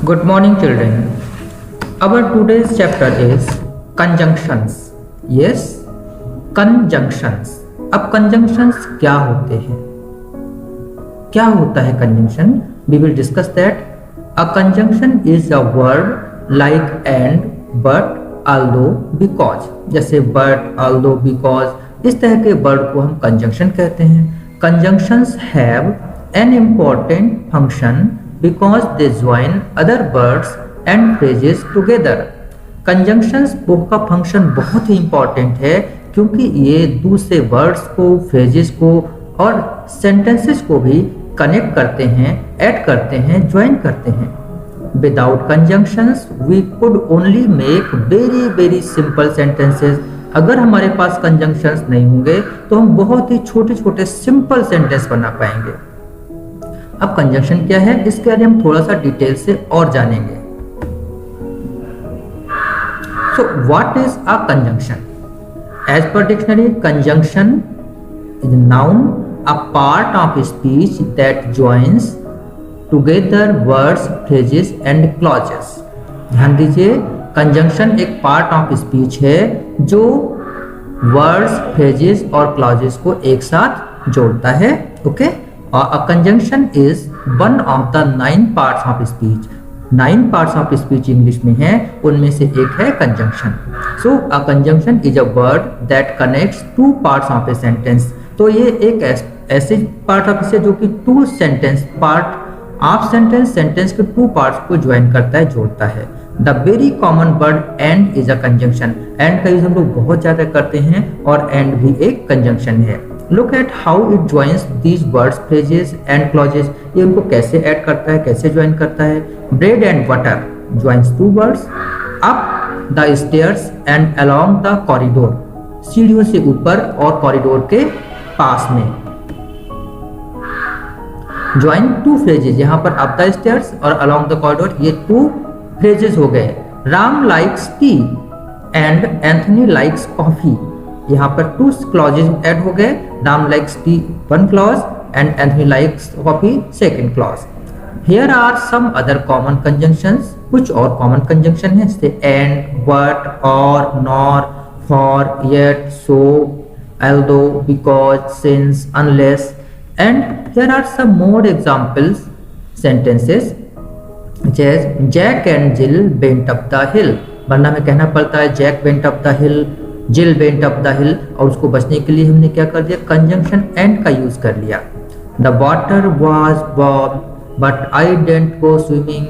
Good morning, children. Our today's chapter is conjunctions. Yes, conjunctions. अब conjunctions क्या होते हैं? क्या होता है conjunction? We will discuss that. A conjunction is a word like and, but, although, because. जैसे but, although, because. इस तरह के वर्ड को हम conjunction कहते हैं. Conjunctions have an important function because they join other words and phrases together. Conjunctions का function बहुत ही इंपॉर्टेंट है क्योंकि ये दूसरे वर्ड्स को, फ्रेजेस को और सेंटेंसेस को भी कनेक्ट करते हैं, ऐड करते हैं, ज्वाइन करते हैं. Without conjunctions we could only make very simple sentences. अगर हमारे पास conjunctions नहीं होंगे तो हम बहुत ही छोटे छोटे सिंपल सेंटेंस बना पाएंगे. अब कंजंक्शन क्या है इसके बारे में हम थोड़ा सा डिटेल से और जानेंगे. So what is a conjunction? As per dictionary, conjunction is noun a part of speech that joins together words, phrases and clauses. ध्यान दीजिए, कंजंक्शन एक पार्ट ऑफ स्पीच है जो वर्ड्स, फ्रेजेस और क्लॉजेस को एक साथ जोड़ता है. Okay. A conjunction is one of the 9 parts of speech. 9 parts of speech English में है, उनमें से एक है conjunction. So a conjunction is a word that connects two parts of a sentence. तो ये एक ऐसे पार्ट ऑफ है जो कि two sentence, part of sentence के टू पार्ट्स को ज्वाइन करता है, जोड़ता है. The very common word and is a conjunction. And का यूज हम लोग बहुत ज्यादा करते हैं और एंड भी एक कंजंक्शन है. Look at how it joins these words, phrases and clauses. ये उनको कैसे ऐड करता है, कैसे ज्वाइन करता है. Bread and butter joins two words. Up the stairs and along the corridor. सीढ़ियों से ऊपर और कॉरिडोर के पास में. Join two phrases. यहाँ पर up the stairs और along the corridor ये two phrases हो गए. Ram likes tea and Anthony likes coffee. यहाँ पर टू क्लॉजेज ऐड हो गए. Ram likes tea one clause and Anthony likes coffee second clause. Here are some other common conjunctions. कुछ और common conjunction है जैसे एंड, बट, और, nor, for, yet, so, although, because, since, unless. And here are some more examples sentences such as Jack and Jill went up the hill. वरना में कहना पड़ता है Jack went up the hill, Jill went up the hill, और उसको बचने के लिए हमने क्या कर दिया, कंजंक्शन एंड का यूज कर लिया. The water was warm but I didn't go swimming.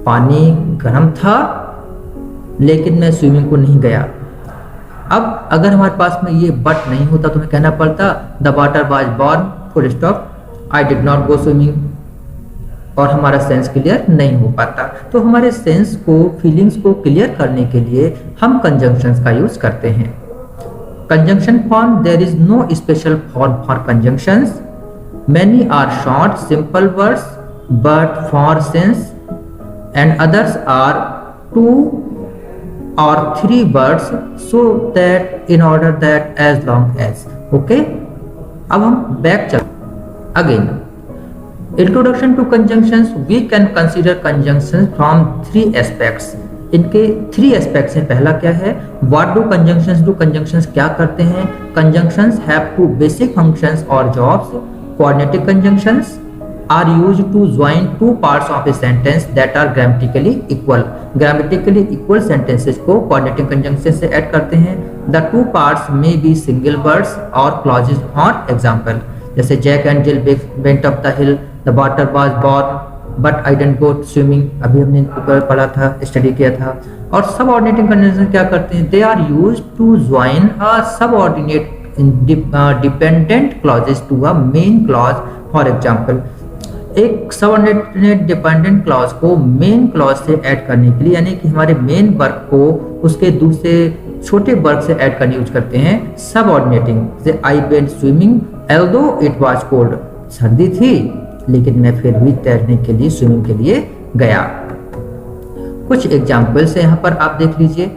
पानी गर्म था लेकिन मैं स्विमिंग को नहीं गया. अब अगर हमारे पास में ये बट नहीं होता तो हमें कहना पड़ता The water was warm, full stop, I did not go swimming, और हमारा सेंस क्लियर नहीं हो पाता. तो हमारे सेंस को, फीलिंग्स को क्लियर करने के लिए हम कंजंक्शंस का यूज करते हैं. Conjunction form, there is no special form for conjunctions. Many are short simple words but for sense and others are 2 or 3 words so that in order that as long as. Okay. अब हम back चल again. Introduction to conjunctions. We can consider conjunctions from 3 aspects. इनके 3 aspects हैं. पहला क्या है, what do conjunctions do? Conjunctions क्या करते हैं? Conjunctions have 2 basic functions or jobs. Coordinating conjunctions are used to join 2 parts of a sentence that are grammatically equal. Grammatically equal sentences को coordinating conjunctions से add करते हैं. The 2 parts may be single words or clauses. For example, जैसे Jack and Jill went up the hill, the water was warm but I didn't go swimming. अभी हमने ऊपर पढ़ा था, स्टडी किया था. और सबऑर्डिनेटिंग कंजंक्शन क्या करते हैं, they are used to join a subordinate dependent clauses to a main clause. For example, एक सबऑर्डिनेट डिपेंडेंट क्लॉज को मेन क्लॉज से ऐड करने के लिए, यानी कि हमारे मेन वर्क को उसके दूसरे छोटे वर्क से ऐड करने यूज करते हैं सबऑर्डिनेटिंग. जैसे I went swimming although it was cold. सर्दी थी लेकिन मैं फिर भी तैरने के लिए, स्विमिंग के लिए गया. कुछ एग्जाम्पल्स है यहाँ पर आप देख लीजिए.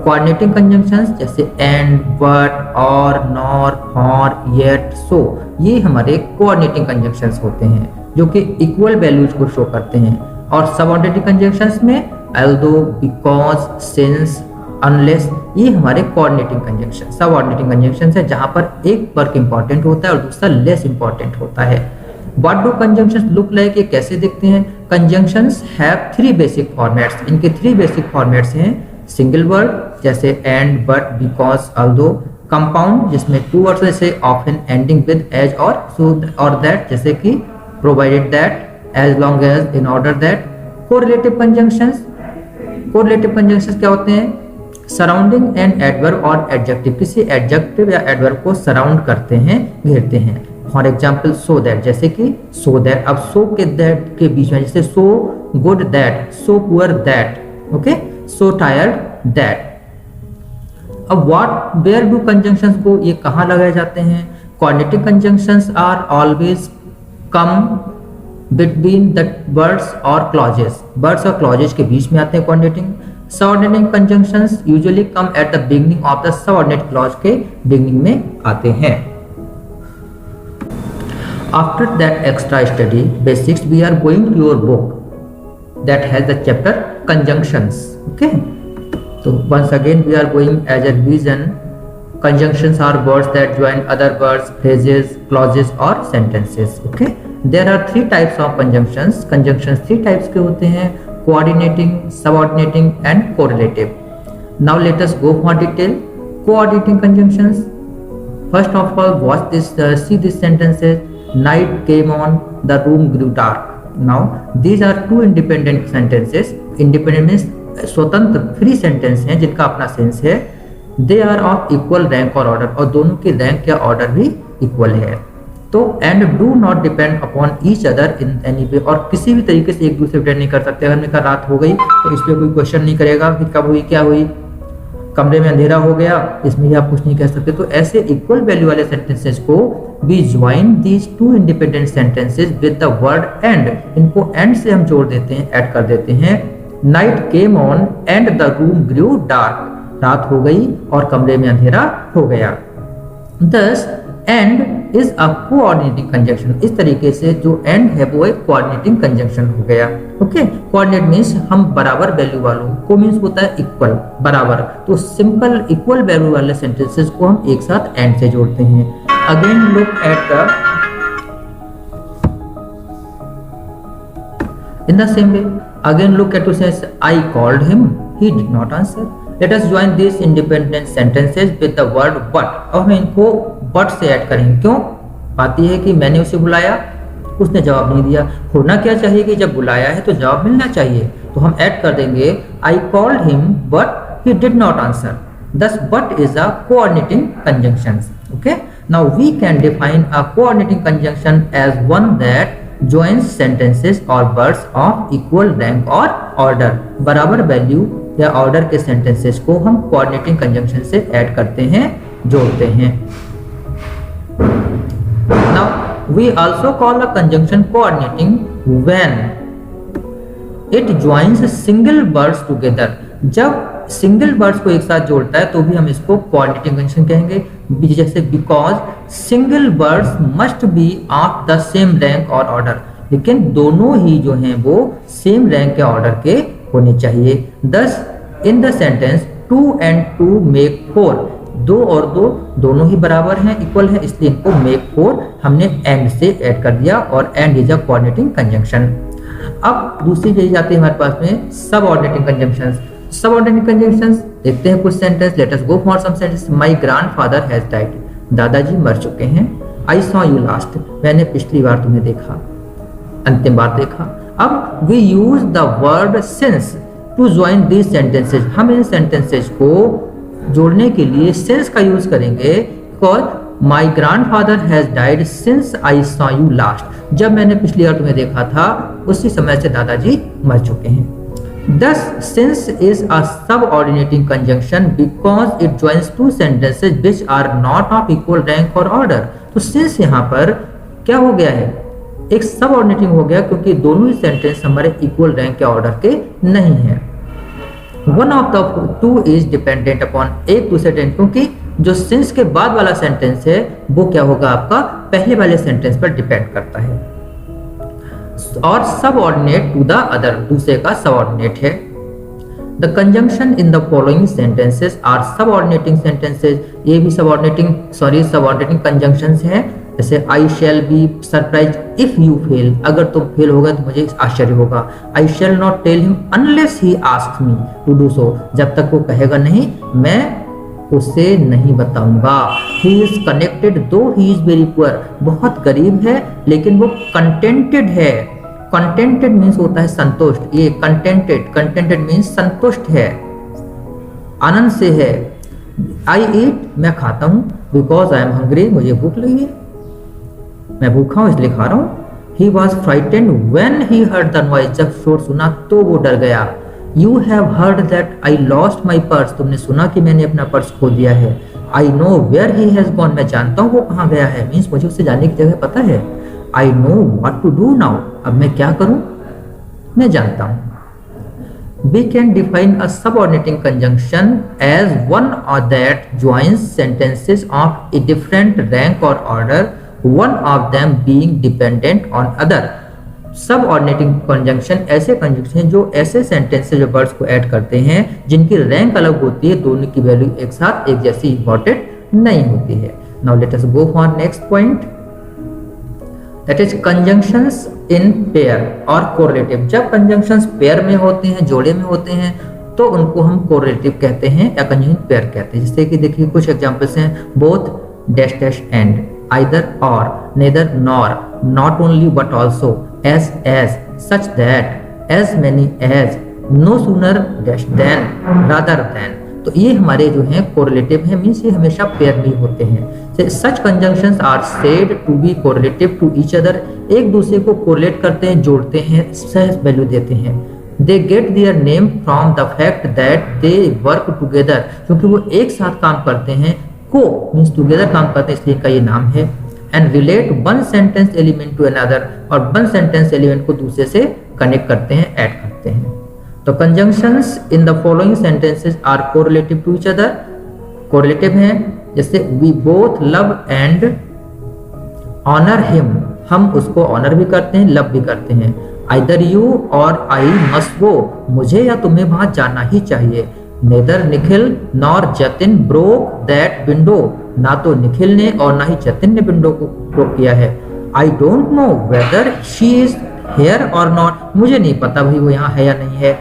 कोऑर्डिनेटिंग कंजंक्शंस जैसे एंड, बट, और, नॉर, फॉर, येट, सो, ये हमारे कोऑर्डिनेटिंग कंजंक्शंस होते हैं जो कि इक्वल वैल्यूज को शो करते हैं. और सबऑर्डिनेटिंग कंजंक्शंस में although, because, since, unless, ये हमारे कोऑर्डिनेटिंग कंजंक्शन सबऑर्डिनेटिंग कंजंक्शन है जहां पर एक वर्क इंपॉर्टेंट होता है और दूसरा लेस इंपॉर्टेंट होता है। What do conjunctions look like, ये कैसे दिखते हैं? कंजंक्शंस हैव 3 बेसिक फॉर्मेट्स, इनके 3 बेसिक फॉर्मेट्स हैं। सिंगल वर्ड जैसे and, but, because, although. Compound जिसमें 2 वर्ड्स जैसे ऑफन एंडिंग विद एज और, सो और दैट जैसे कि provided that, as long as, in order that. Correlative conjunctions, correlative conjunctions क्या होते हैं? सराउंडिंग एंड एडवर्ब और एडजेक्टिव, किसी एडजेक्टिव या एडवर्ब को सराउंड करते हैं, घेरते हैं। फॉर एग्जाम्पल सो दैट, जैसे कि सो दैट। अब सो के दैट के बीच में जैसे so good that, so poor that, okay, so tired that. अब what where do conjunctions go, ये कहाँ लगाए जाते हैं? Coordinative conjunctions are always come between the words और क्लॉजेस, वर्ड्स और क्लॉजेस के बीच में आते हैं coordinating. Subordinating conjunctions usually come at the beginning of the subordinate clause के बिगिनिंग में आते हैं। After that extra study basics we are going to your book that has the chapter conjunctions, okay. तो once again we are going as a revision. Conjunctions are words that join other words, phrases, clauses or sentences. Okay. There are 3 types of conjunctions. Conjunctions 3 types के होते हैं: coordinating, subordinating and correlative. Now let us go for detail. Coordinating conjunctions. First of all, watch this. See these sentences. Night came on, the room grew dark. Now these are 2 independent sentences. Independent means स्वतंत्र, free sentence हैं जिनका अपना sense है। They are of equal rank और order, और दोनों की rank या ऑर्डर भी इक्वल है। तो and do not depend upon each other in any way, और किसी भी तरीके से एक दूसरे डिपेंड नहीं कर सकते। अगर मैं रात हो गई तो इस पर कोई क्वेश्चन नहीं करेगा कि कब हुई, क्या हुई। कमरे में अंधेरा हो गया, इसमें भी आप कुछ नहीं कह सकते। तो ऐसे इक्वल वैल्यू वाले सेंटेंसेस को we join these 2 independent sentences with the word and, इनको एंड से हम जोड़ देते हैं, ऐड कर देते हैं। Night came on and the room grew dark, रात हो गई और कमरे में अंधेरा हो गया। दस and is a coordinating conjunction, इस तरीके से जो एंड है वो एक कोऑर्डिनेटिंग कंजंक्शन हो गया। ओके, कोऑर्डिनेट मींस हम बराबर वैल्यू वालों को, मींस होता है इक्वल, बराबर। तो सिंपल इक्वल वैल्यू वाले सेंटेंसेस को हम एक साथ एंड से जोड़ते हैं। Again look at the in the same way, again look at to says I called him, he did not answer. Let us join these independent sentences with the word but. अब हम इनको but से add करेंगे। क्यों? बात यह है कि मैंने उसे बुलाया, उसने जवाब नहीं दिया। होना क्या चाहिए कि जब बुलाया है तो जवाब मिलना चाहिए, तो हम ऐड कर देंगे I called him but he did not answer. Thus but is a coordinating conjunction. Okay, now we can define a coordinating conjunction as one that joins sentences or words of equal rank or order. बराबर value या order के sentences को हम coordinating conjunction से add करते हैं, जोड़ते हैं। Now we also call a conjunction coordinating when it joins single words together. जब सिंगल वर्ड्स को एक साथ जोड़ता है तो भी हम इसको कोऑर्डिनेटिंग कंजंक्शन कहेंगे। जैसे because single words must be of the same rank और ऑर्डर, लेकिन दोनों ही जो हैं वो सेम रैंक या ऑर्डर के होने चाहिए। दस in the sentence 2 and 2 make 4, 2 और 2 दोनों ही बराबर हैं, इक्वल है, इसलिए इनको make 4 हमने एंड से ऐड कर दिया, और and is a coordinating conjunction. अब दूसरी चीज आती है हमारे पास में सबऑर्डिनेटिंग कंजंक्शंस। सबऑर्डिनेटिंग कंजंक्शंस देखते हैं कुछ sentence. Let us go for some sentence. My grandfather has died, दादाजी मर चुके हैं। आई सॉ यू लास्ट, मैंने पिछली बार तुम्हें देखा, अंतिम बार देखा। अब we use the word since to join these sentences, हम इन सेंटेंसेस को जोड़ने के लिए सिंस का यूज करेंगे। Because my grandfather has died since I saw you last, जब मैंने पिछली बार तुम्हें देखा था उसी समय से दादाजी मर चुके हैं। Thus, since is a subordinating conjunction because it joins 2 sentences which are not of equal rank or order. तो since यहाँ पर क्या हो गया है, एक सबऑर्डिनेटिंग हो गया क्योंकि दोनों ही सेंटेंस हमारे इक्वल रैंक या ऑर्डर के नहीं है। One of the 2 is dependent upon, एक दूसरे टेंस, क्योंकि जो since के बाद वाला सेंटेंस है वो क्या होगा, आपका पहले वाले सेंटेंस पर डिपेंड करता है। और सबऑर्डिनेट टू द अदर, दूसरे का सबऑर्डिनेट है। The conjunction in the following sentences are subordinating sentences, ये भी सबऑर्डिनेटिंग कंजंक्शंस हैं। जैसे I shall be surprise if you fail, अगर तुम फेल होगा तो मुझे आश्चर्य होगा। I shall not tell him unless he asks me to do so, जब तक वो कहेगा नहीं मैं उसे नहीं बताऊंगा। ही इज कनेक्टेड दो ही इज वेरी पुअर, बहुत गरीब है लेकिन वो कंटेंटेड है। कंटेंटेड मीन्स होता है संतुष्ट, ये कंटेंटेड मीन्स संतुष्ट है, आनंद से है। आई ईट, मैं खाता हूं, बिकॉज आई एम हंग्री, मुझे भूख लगी है, मैं भूखा हूं इसलिए खा रहा हूं। He was frightened when he heard the noise, जब शोर सुना तो वो डर गया। You have heard that I lost my purse, तुमने सुना कि मैंने अपना पर्स खो दिया है। I know where he has gone, मैं जानता हूँ वो कहाँ गया है, मीन्स मुझे उससे जाने की जगह पता है। I know what to do now, अब मैं क्या करूं, मैं जानता हूं। We can define a subordinating conjunction as one or that joins sentences of a different rank or order, one of them being dependent on other. Subordinating conjunction ऐसे conjunction हैं जो ऐसे सेंटेंस से जो वर्ड्स को ऐड करते हैं जिनकी रैंक अलग होती है, दोनों की वैल्यू एक साथ एक जैसी इंपॉर्टेंट नहीं होती है। Now let us go for next point, that is conjunctions in pair और कोरिलेटिव। जब कंजंक्शंस पेयर में होते हैं, जोड़े में होते हैं, तो उनको हम कोरिलेटिव कहते हैं या कंजंक्शन पेयर कहते हैं। जैसे कि देखिए कुछ एग्जांपल्स हैं, both dash dash and, either or, neither nor, not only but also, as, such that, as many as, no sooner dash than, rather than। तो ये हमारे जो हैं कोरिलेटिव हैं, मीन्स ये हमेशा पेयर में होते हैं। Such conjunctions are said to be correlative to each other, एक दूसरे को कोरिलेट करते हैं, जोड़ते हैं, सह वैल्यू देते हैं। They get their name from the fact that they work together, क्योंकि वो एक साथ काम करते हैं, को मीन्स टुगेदर काम करते हैं, इसलिए इनका ये नाम है। And relate one sentence element to another, और वन सेंटेंस एलिमेंट को दूसरे से कनेक्ट करते हैं, ऐड करते हैं। तो conjunctions in the following sentences are correlative to each other, correlative हैं। जैसे we both love and honour him, हम उसको ऑनर भी करते हैं, लव भी करते हैं। आइदर यू और आई मस्ट गो, मुझे या तुम्हें वहां जाना ही चाहिए। Neither Nikhil nor Jatin broke that window, ना तो निखिल ने और ना ही जतिन ने विंडो को ब्रोक किया है। I don't know whether she is here और नॉट, मुझे नहीं पता भाई वो यहाँ है या नहीं है।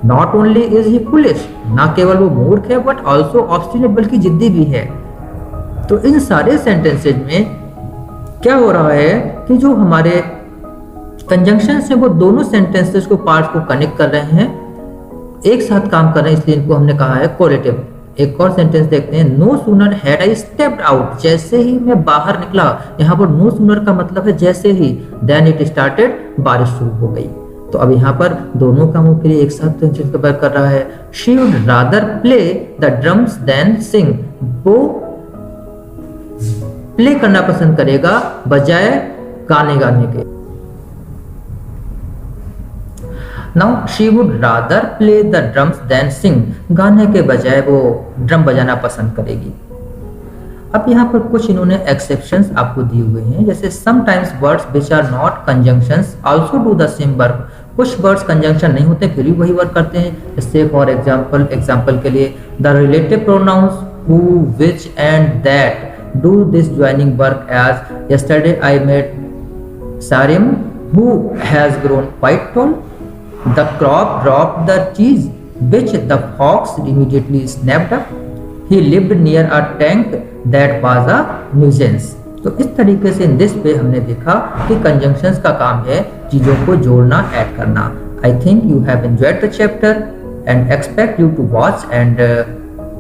Not only is he foolish, ना केवल वो मूर्ख है बट ऑल्सो ऑब्स्टिनेट, बल्कि जिद्दी भी है। तो इन सारे सेंटेंसेज में क्या हो रहा है कि जो हमारे कंजंक्शंस हैं वो दोनों सेंटेंसेस को, पार्ट्स को कनेक्ट कर रहे हैं, एक साथ काम कर रहे हैं, इसलिए इनको हमने कहा है कोरिलेटिव। एक और सेंटेंस देखते हैं, no sooner had I stepped out, जैसे ही मैं बाहर निकला, यहाँ पर नो सूनर का मतलब है जैसे ही, देन इट स्टार्टेड, बारिश शुरू हो गई। तो अब यहाँ पर दोनों कामों के लिए एक साथ सेंटेंस कवर कर रहा है। She would rather play the drums than sing, वो प्ले करना पसंद करेगा बजाय गाने के। Now she would rather play the drums than sing, गाने के बजाय वो ड्रम बजाना पसंद करेगी। अब यहाँ पर कुछ इन्होंने एक्सेप्शंस आपको दिए हुए हैं, जैसे sometimes words which are not conjunctions also do the same work, कुछ वर्ड्स कंजंक्शन नहीं होते फिर भी वही वर्क करते हैं। जैसे फॉर एग्जाम्पल के लिए the relative pronouns who, which and that do this joining work as yesterday I met Sarim who has grown quite tall, the crop dropped the cheese which the fox immediately snapped up, he lived near a tank that was a nuisance। तो इस तरीके से in this पे हमने देखा कि conjunctions का काम है चीजों को जोड़ना, ऐड करना। I think you have enjoyed the chapter and expect you to watch and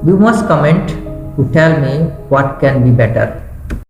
you must comment to tell me what can be better.